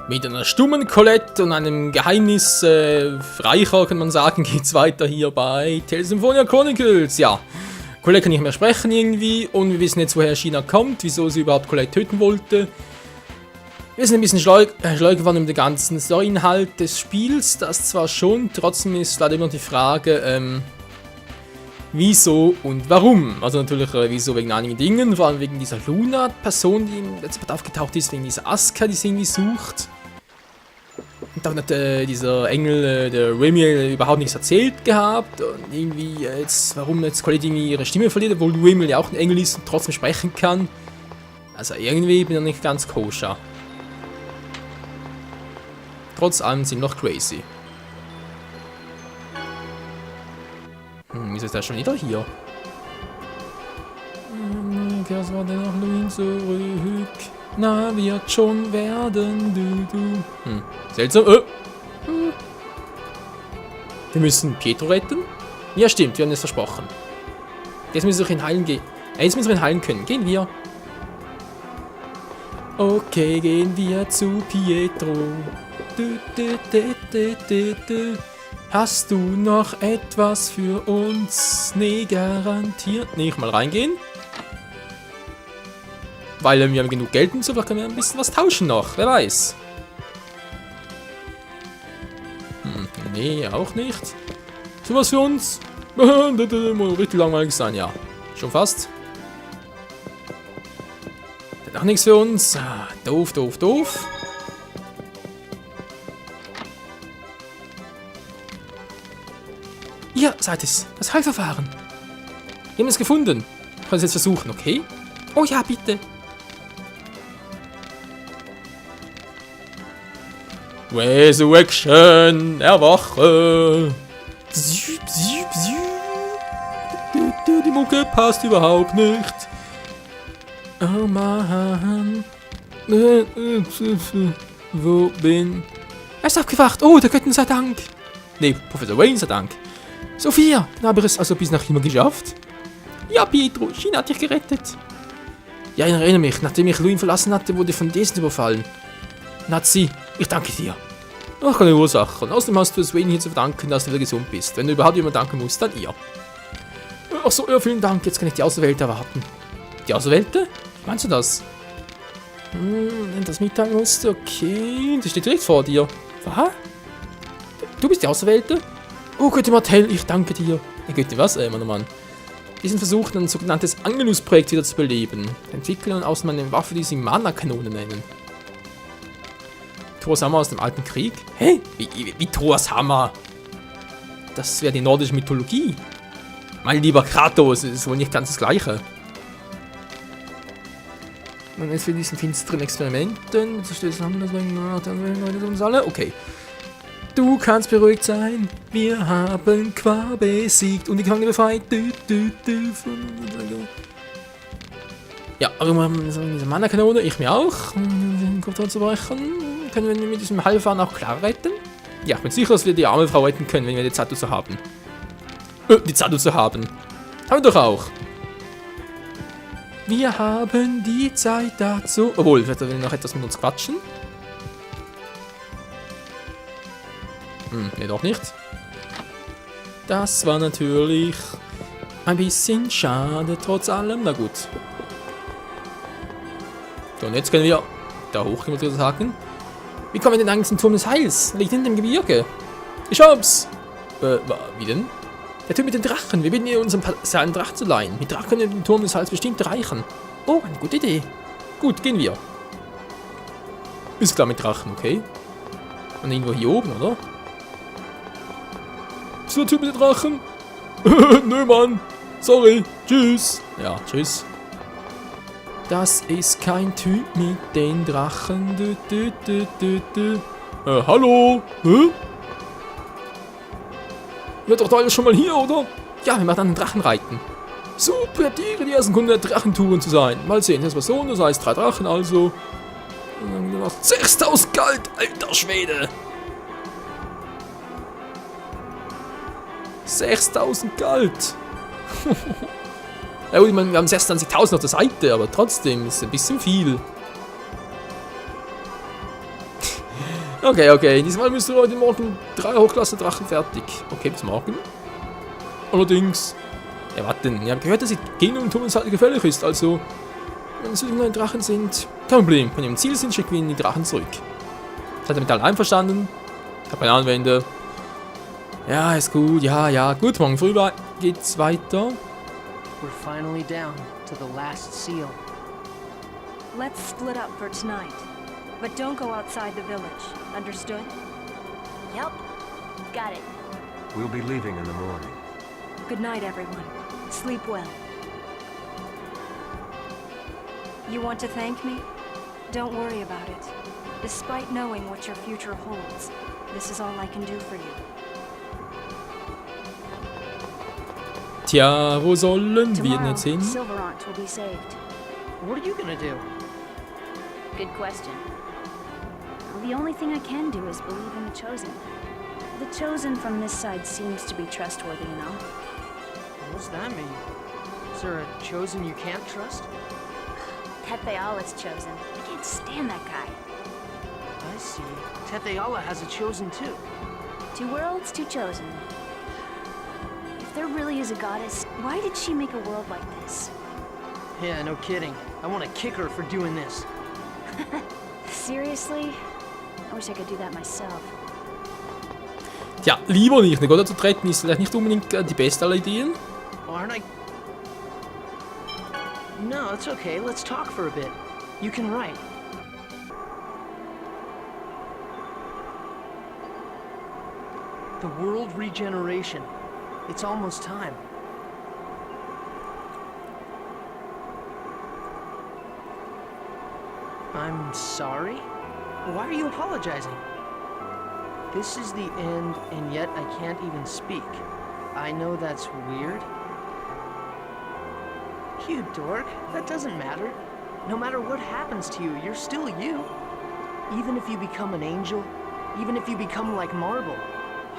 Mit einer stummen Colette und einem Geheimnis reicher, kann man sagen, geht's weiter hier bei Tales Symphonia Chronicles. Ja, Colette kann nicht mehr sprechen irgendwie und wir wissen jetzt, woher China kommt, wieso sie überhaupt Colette töten wollte. Wir sind ein bisschen schleu geworden um den ganzen Story-Inhalt des Spiels, das zwar schon, trotzdem ist leider immer die Frage, wieso und warum. Also natürlich wieso wegen einigen Dingen, vor allem wegen dieser Luna-Person, die jetzt aufgetaucht ist, wegen dieser Asuka, die sie irgendwie sucht. Und dann hat dieser Engel, der Remy, überhaupt nichts erzählt gehabt. Und irgendwie jetzt, warum jetzt Colette irgendwie ihre Stimme verliert, obwohl Remy ja auch ein Engel ist und trotzdem sprechen kann. Also irgendwie bin ich nicht ganz koscher. Trotz allem sind noch crazy. Wieso ist der schon wieder hier? Was war denn noch Luin zurück? Na, wird schon werden, du. Seltsam. Wir müssen Pietro retten? Ja, stimmt, wir haben es versprochen. Jetzt müssen wir ihn heilen gehen. Jetzt müssen wir ihn heilen können. Gehen wir. Okay, gehen wir zu Pietro. Hast du noch etwas für uns? Nee, garantiert nicht. Mal reingehen. Weil wir haben genug Geld und so, vielleicht können wir ein bisschen was tauschen noch. Wer weiß. Nee, auch nicht. So was für uns? Muss richtig langweilig sein, ja. Schon fast. Hat auch nichts für uns. Doof, doof, doof. Ihr seid es. Das Heilverfahren. Wir haben es gefunden. Ich kann es jetzt versuchen, okay? Oh ja, bitte. Resurrection, erwache. Die Mucke passt überhaupt nicht. Oh Mann. Wo bin? Er ist aufgewacht. Oh, der Göttin sei Dank. Nee, Professor Wayne sei Dank. Sophia, dann habe ich es also bis nach China geschafft. Ja, Pietro, China hat dich gerettet. Ja, ich erinnere mich, nachdem ich Luin verlassen hatte, wurde von Desen überfallen. Nazi, ich danke dir. Ach, keine Ursache. Und außerdem hast du es Wayne hier zu verdanken, dass du wieder gesund bist. Wenn du überhaupt jemand danken musst, dann ihr. Ach so, ja, vielen Dank. Jetzt kann ich die Auserwählte erwarten. Die Auserwählte? Wie meinst du das? Wenn das mitteilen musst, okay. Das steht direkt vor dir. Was? Du bist die Auserwählte? Oh, Götte Martell, ich danke dir. Götte was? Mann, oh Mann. Wir sind versucht, ein sogenanntes Angelus-Projekt wieder zu beleben. Entwickeln und außerdem eine Waffe, die sie Mana-Kanone nennen. Thors Hammer aus dem alten Krieg? Hä? Wie Thors Hammer? Das wäre die nordische Mythologie. Mein lieber Kratos, das ist wohl nicht ganz das Gleiche. Und jetzt für diesen finsteren Experimenten. Okay. Du kannst beruhigt sein. Wir haben Qua besiegt und die Gefangene befreit. Ja, aber wir haben diese Mana-Kanone, ich mir auch. Den Kopf zu brechen. Können wir mit diesem Heilverfahren auch Clara retten? Ja, ich bin sicher, dass wir die arme Frau retten können, wenn wir die Zeit dazu haben. Die Zeit dazu haben. Haben wir doch auch. Wir haben die Zeit dazu. Obwohl, vielleicht will noch etwas mit uns quatschen. Nee, doch nicht. Das war natürlich ein bisschen schade, trotz allem. Na gut. So, und jetzt können wir da hoch, kann man sagen. Wie kommen wir denn eigentlich zum Turm des Heils? Liegt in dem Gebirge. Ich hab's. Wie denn? Der Typ mit den Drachen. Wir bitten ihr, uns einen Drachen zu leihen. Mit Drachen können wir den Turm des Heils bestimmt erreichen. Oh, eine gute Idee. Gut, gehen wir. Ist klar mit Drachen, okay? Und irgendwo hier oben, oder? Ist der Typ mit den Drachen? Nö, Mann. Sorry. Tschüss. Ja, tschüss. Das ist kein Typ mit den Drachen. Hallo? Hä? Ihr wart doch alle schon mal hier, oder? Ja, wir machen einen Drachen reiten. Super Tiere, die ersten Kunden der Drachentouren zu sein. Mal sehen, das war so, das heißt 3 Drachen, also. 6000 Gold, alter Schwede. 6000 Gold. Ja gut, ich meine, wir haben 26.000 auf der Seite, aber trotzdem ist es ein bisschen viel. Okay. Diesmal müsst ihr heute Morgen 3 Hochklasse-Drachen fertig. Okay, bis morgen. Allerdings... Ja, warte denn? Ihr habt gehört, dass die Gegner um uns halt gefährlich ist, also... Wenn es neue Drachen sind... Kein Problem, wenn ihr im Ziel sind, schicken wir ihnen die Drachen zurück. Seid ihr mit alle einverstanden? Ich habe eine Anwender. Ja, ist gut, ja. Gut, morgen früh geht's weiter. We're finally down to the last seal. Let's split up for tonight. But don't go outside the village. Understood? Yep. Got it. We'll be leaving in the morning. Good night, everyone. Sleep well. You want to thank me? Don't worry about it. Despite knowing what your future holds, this is all I can do for you. Tja, wo sollen wir Tomorrow, jetzt hin? Silverant will be saved. What are you gonna do? Good question. Well, the only thing I can do is believe in the Chosen. The Chosen from this side seems to be trustworthy, you know? What does that mean? Is there a Chosen you can't trust? Tetheala's Chosen. I can't stand that guy. I see. Tetheala has a Chosen too. 2 worlds, 2 Chosen. If there really is a goddess, why did she make a world like this? Yeah, no kidding. I want to kick her for doing this. Seriously? I wish I could do that myself. Tja, lieber nicht, ne? Gott zu treten ist vielleicht nicht unbedingt die beste aller Ideen. Aren't I? No, it's okay. Let's talk for a bit. You can write. The world regeneration. It's almost time. I'm sorry? Why are you apologizing? This is the end, and yet I can't even speak. I know that's weird. You dork, that doesn't matter. No matter what happens to you, you're still you. Even if you become an angel, even if you become like marble,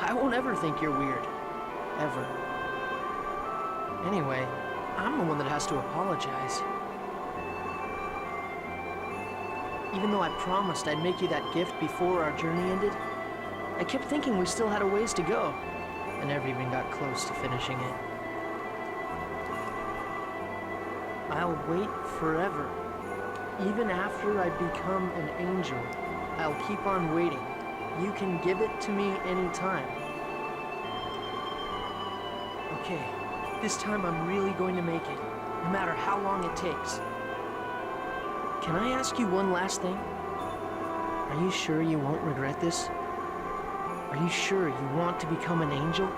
I won't ever think you're weird. Ever. Anyway, I'm the one that has to apologize. Even though I promised I'd make you that gift before our journey ended, I kept thinking we still had a ways to go. I never even got close to finishing it. I'll wait forever. Even after I become an angel, I'll keep on waiting. You can give it to me anytime. Okay, this time I'm really going to make it, no matter how long it takes. Can I ask you one last thing? Are you sure you won't regret this? Are you sure you want to become an angel?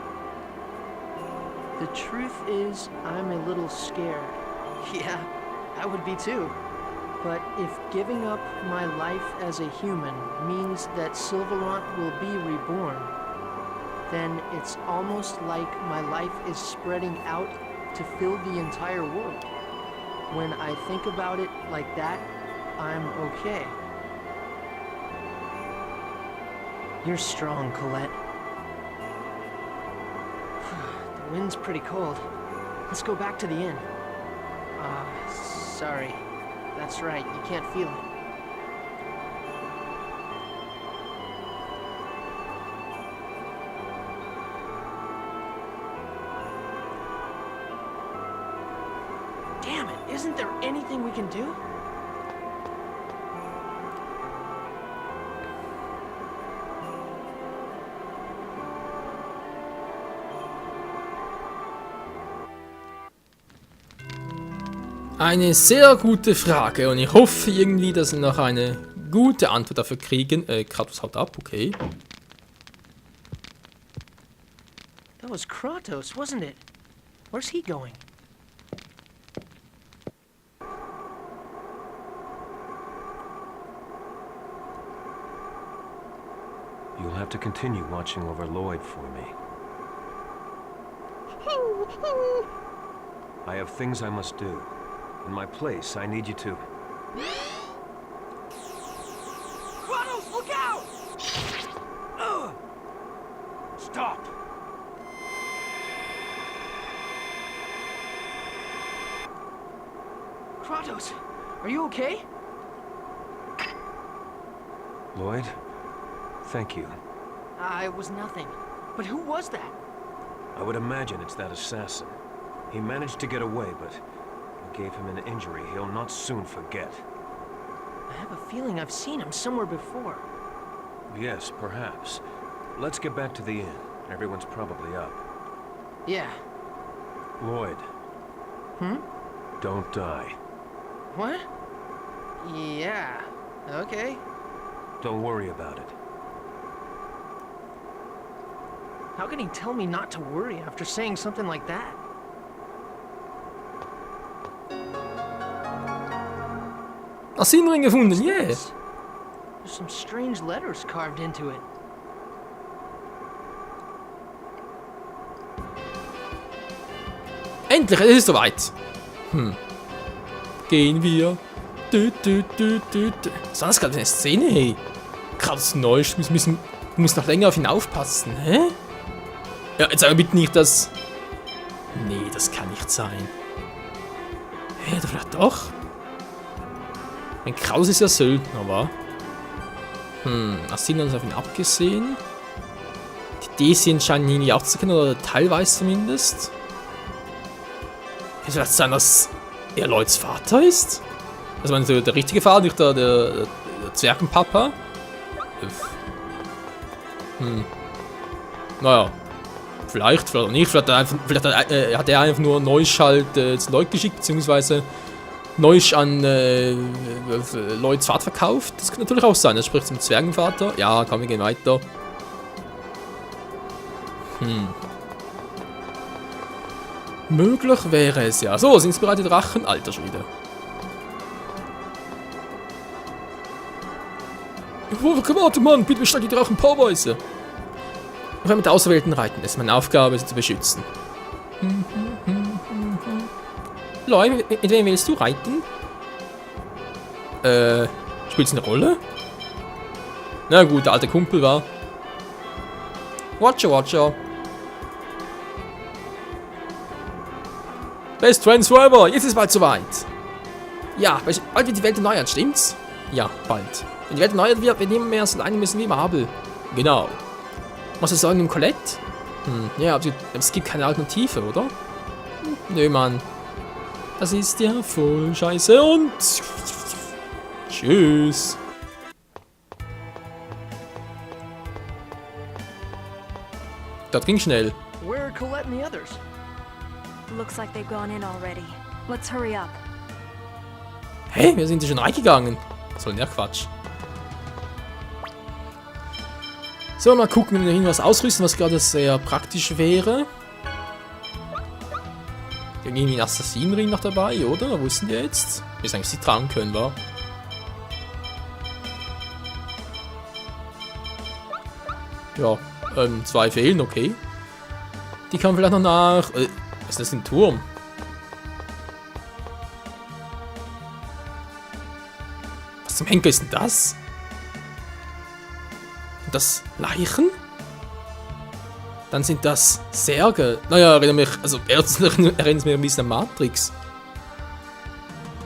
The truth is, I'm a little scared. Yeah, I would be too. But if giving up my life as a human means that Silverant will be reborn, then it's almost like my life is spreading out to fill the entire world. When I think about it like that, I'm okay. You're strong, Colette. The wind's pretty cold. Let's go back to the inn. Sorry. That's right, you can't feel it. Damn it, isn't there anything we can do? Eine sehr gute Frage und ich hoffe irgendwie, dass wir noch eine gute Antwort dafür kriegen. Kratos haut ab, okay. That was Kratos, wasn't it? Where's he going? You'll have to continue watching over Lloyd for me. I have things I must do. In my place, I need you to... Kratos, look out! Stop! Kratos, are you okay? Lloyd, Thank you. It was nothing. But who was that? I would imagine it's that assassin. He managed to get away, but it gave him an injury he'll not soon forget. I have a feeling I've seen him somewhere before. Yes, perhaps. Let's get back to the inn. Everyone's probably up. Yeah. Lloyd. Don't die. What? Yeah. Okay. Don't worry about it. How can he tell me not to worry after saying something like that? Asinring gefunden, yeah. There's some strange letters carved into it. Endlich, es ist soweit. Gehen wir. Was war das gerade für eine Szene, hey? Krass neu, du musst noch länger auf ihn aufpassen, hä? Ja, jetzt aber bitte nicht das... Nee, das kann nicht sein. Hä, oder vielleicht doch? Ein Kraus ist ja Söldner, wa? Assin hat uns auf ihn abgesehen. Die Daisy scheinen ihn ja auch zu kennen, oder teilweise zumindest. Kann es vielleicht sein, dass er Lloyds Vater ist? Also man so der richtige Vater, nicht der Zwergenpapa? Naja. Vielleicht auch nicht. Vielleicht hat er einfach nur Neusch halt zu Lloyd geschickt, beziehungsweise Neusch an Lloyds Vater verkauft. Das kann natürlich auch sein. Das spricht zum Zwergenvater. Ja, komm, wir gehen weiter. Möglich wäre es ja. So, sind es bereit, die Drachen? Alter Schwede. Warte, Mann, bitte beschlag die Drachen paarweise. Ich will mit der Auserwählten reiten. Es ist meine Aufgabe, sie zu beschützen. Lloyd, mit wem willst du reiten? Spielt es eine Rolle? Na gut, der alte Kumpel war. Watcher. Best Friends Forever, jetzt ist es bald soweit. Ja, bald wird die Welt erneuert, stimmt's? Ja, bald. Wenn die Welt erneuert wird, wir nehmen mehr so lange müssen wie Marvel. Genau. Machst du Sorgen um Colette? Ja, aber es gibt keine Alternative, oder? Nö, Mann. Das ist ja voll scheiße und... Tschüss. Das ging schnell. Where are Colette and the others? Looks like they've gone in already. Let's hurry up. Hey, wir sind ja schon reingegangen. Was soll denn der Quatsch? So, mal gucken, wenn wir irgendwas ausrüsten, was gerade sehr praktisch wäre. Irgendwie einen Assassinenring noch dabei, oder? Wo ist denn der jetzt? Wir es eigentlich sie tragen können, wa? Ja, 2 fehlen, okay. Die kann vielleicht noch nach... was ist das, ein Turm? Was zum Henker ist denn das? Und das Leichen? Dann sind das Särge. Naja, erinnert mich, also erinnert mich ein bisschen an Matrix.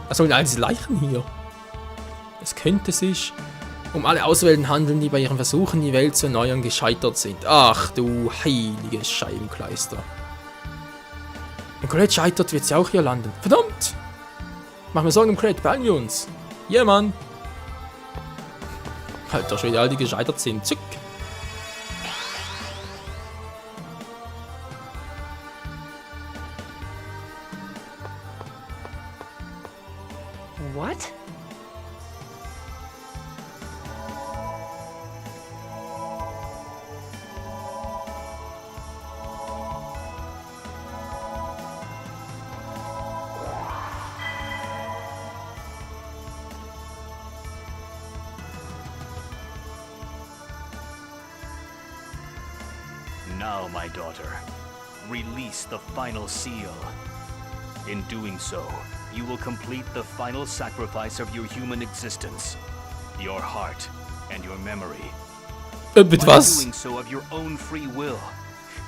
Was sollen all diese Leichen hier? Es könnte sich um alle Auserwählten handeln, die bei ihren Versuchen, die Welt zu erneuern, gescheitert sind. Ach du heiliges Scheibenkleister. Wenn Colette scheitert, wird sie auch hier landen. Verdammt! Machen wir Sorgen um Colette, beeilen wir uns. Ja, Mann. Alter Schwede, all die gescheitert sind. Zick. What? Now, my daughter, release the final seal. In doing so, you will complete the final sacrifice of your human existence, your heart and your memory. Bitte By was? doing so of your own free will,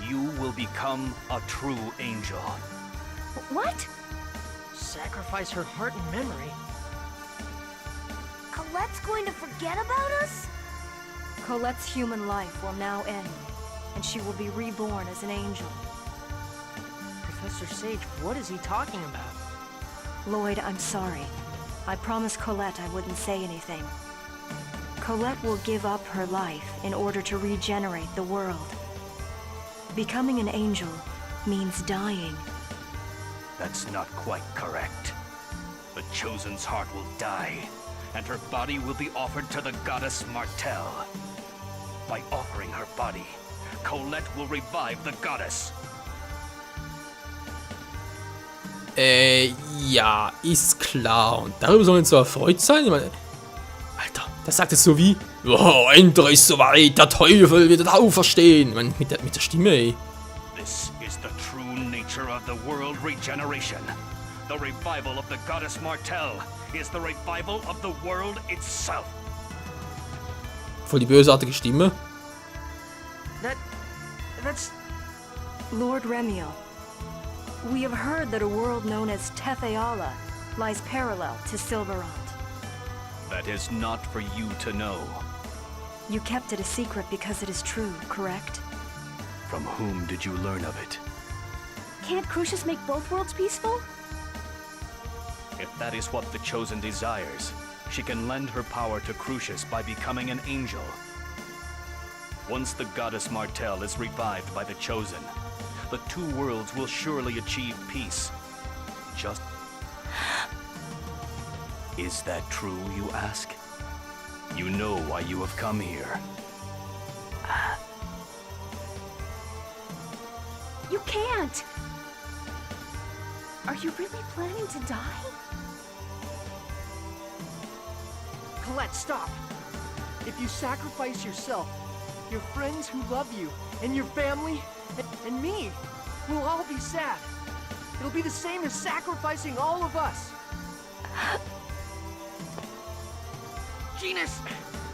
you will become a true angel. What? Sacrifice her heart and memory? Colette's going to forget about us? Colette's human life will now end, and she will be reborn as an angel. Professor Sage, what is he talking about? Lloyd, I'm sorry. I promised Colette I wouldn't say anything. Colette will give up her life in order to regenerate the world. Becoming an angel means dying. That's not quite correct. The Chosen's heart will die, and her body will be offered to the goddess Martel. By offering her body, Colette will revive the goddess. Ja, ist klar. Und darüber sollen wir so erfreut sein? Ich meine, Alter, das sagt es so wie, oh, endlich ist soweit, der Teufel wird auferstehen. Ich meine, mit der Stimme, ey. This is the true nature of the world regeneration. The revival of the goddess Martel is the revival of the world itself. Voll die bösartige Stimme. That's... Lord Remiel, we have heard that a world known as Tetheala lies parallel to Silverant. That is not for you to know. You kept it a secret because it is true, correct? From whom did you learn of it? Can't Crucius make both worlds peaceful? If that is what the Chosen desires, she can lend her power to Crucius by becoming an angel. Once the goddess Martel is revived by the Chosen, the two worlds will surely achieve peace. Just... Is that true, you ask? You know why you have come here. You can't! Are you really planning to die? Colette, stop! If you sacrifice yourself, your friends who love you, and your family, and me, we'll all be sad. It'll be the same as sacrificing all of us. Genus,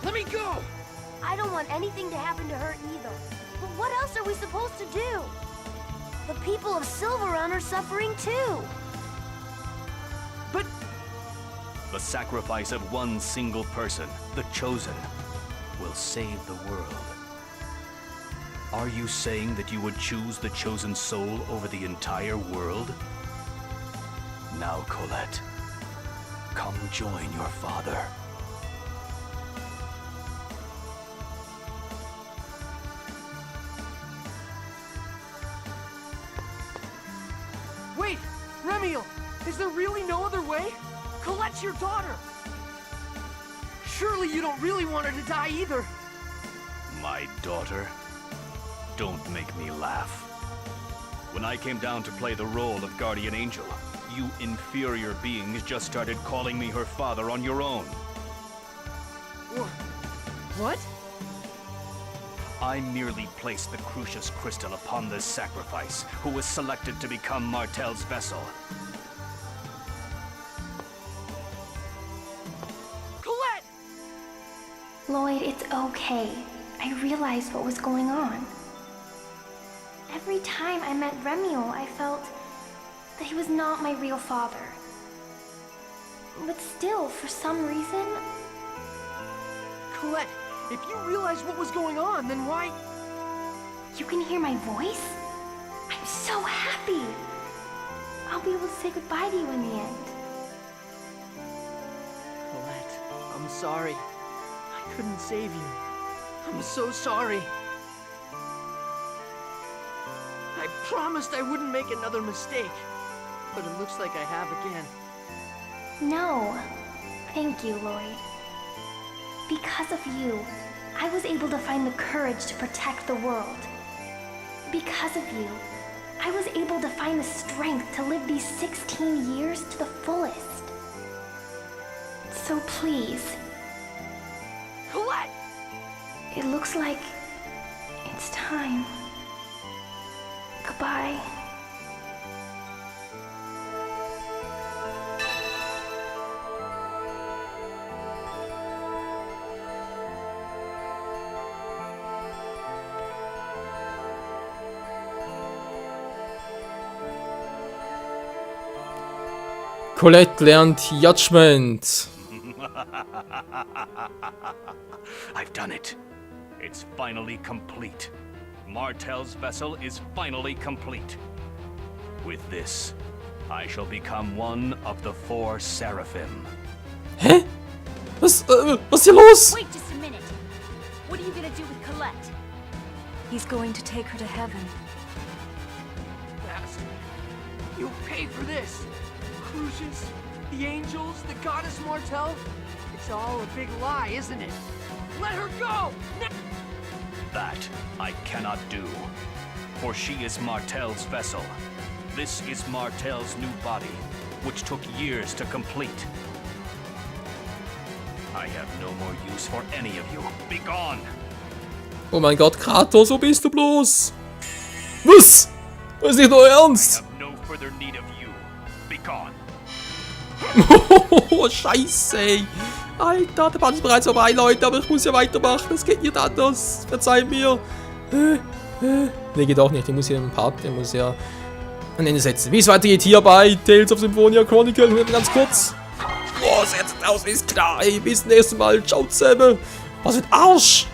let me go! I don't want anything to happen to her either. But what else are we supposed to do? The people of Silverun are suffering too. But The sacrifice of one single person, the Chosen, will save the world. Are you saying that you would choose the Chosen soul over the entire world? Now, Colette, come join your father. wait, Remiel, is there really no other way? Colette's your daughter. Surely you don't really want her to die either. My daughter? Don't make me laugh. When I came down to play the role of Guardian Angel, you inferior beings just started calling me her father on your own. What? I merely placed the Crucius Crystal upon this sacrifice, who was selected to become Martel's vessel. Colette! Lloyd, it's okay. I realized what was going on. Every time I met Remiel, I felt that he was not my real father. But still, for some reason... Colette, if you realized what was going on, then why... You can hear my voice? I'm so happy! I'll be able to say goodbye to you in the end. Colette, I'm sorry. I couldn't save you. I'm so sorry. I promised I wouldn't make another mistake. But it looks like I have again. No. Thank you, Lloyd. Because of you, I was able to find the courage to protect the world. Because of you, I was able to find the strength to live these 16 years to the fullest. So please, Colette! it looks like it's time. Goodbye. Colette lernt Judgment. I've done it. It's finally complete. Martel's vessel is finally complete. With this, I shall become one of the 4 Seraphim. Hä? Was ist hier los? Wait just a minute. What are you gonna do with Colette? He's going to take her to heaven. Bastard. You pay for this. Crucius, the angels, the goddess Martel. It's all a big lie, isn't it? Let her go! That I cannot do. For she is Martel's vessel. This is Martel's new body, which took years to complete. I have no more use for any of you. Be gone! Oh mein Gott, Kratos, wo bist du bloß? Was? Das ist nicht euer I Ernst? have no further need of you. Be gone. Oh, Scheiße, ey. Alter, der Band ist bereits vorbei, Leute, aber ich muss ja weitermachen. Das geht nicht anders. Verzeiht mir. Nee, geht auch nicht. Ich muss hier einen Part, der muss ja ein Ende setzen. Wie es weitergeht hier bei Tales of Symphonia Chronicle. Ganz kurz. Boah, das Herz aus ist klar. Ey, bis zum nächsten Mal. Ciao zusammen. Was für ein Arsch.